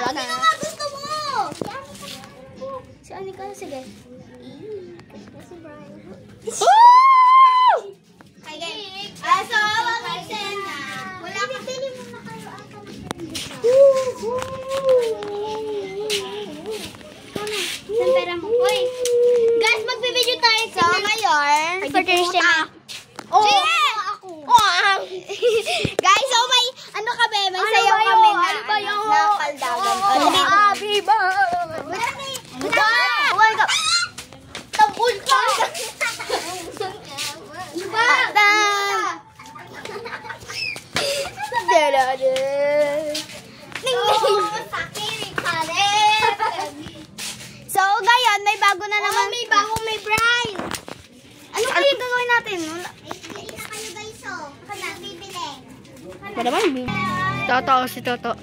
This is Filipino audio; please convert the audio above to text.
Ano nga gusto mo? Si Anika, sige. Si Brian. Hi guys. So, mag-sena. Wala ka. Pili mo na kayo. Saan pera mo? Uy. Guys, mag-video tayo. So, ngayon. For Thursday na. Guys, so may ano kami, may sayaw kami na kaldagan. Habiba! Welcome! Tabul ka! So, ngayon, may bago na naman. May bago, may bride! Ano kayo gagawin natin? Ba naman? Toto, si Toto.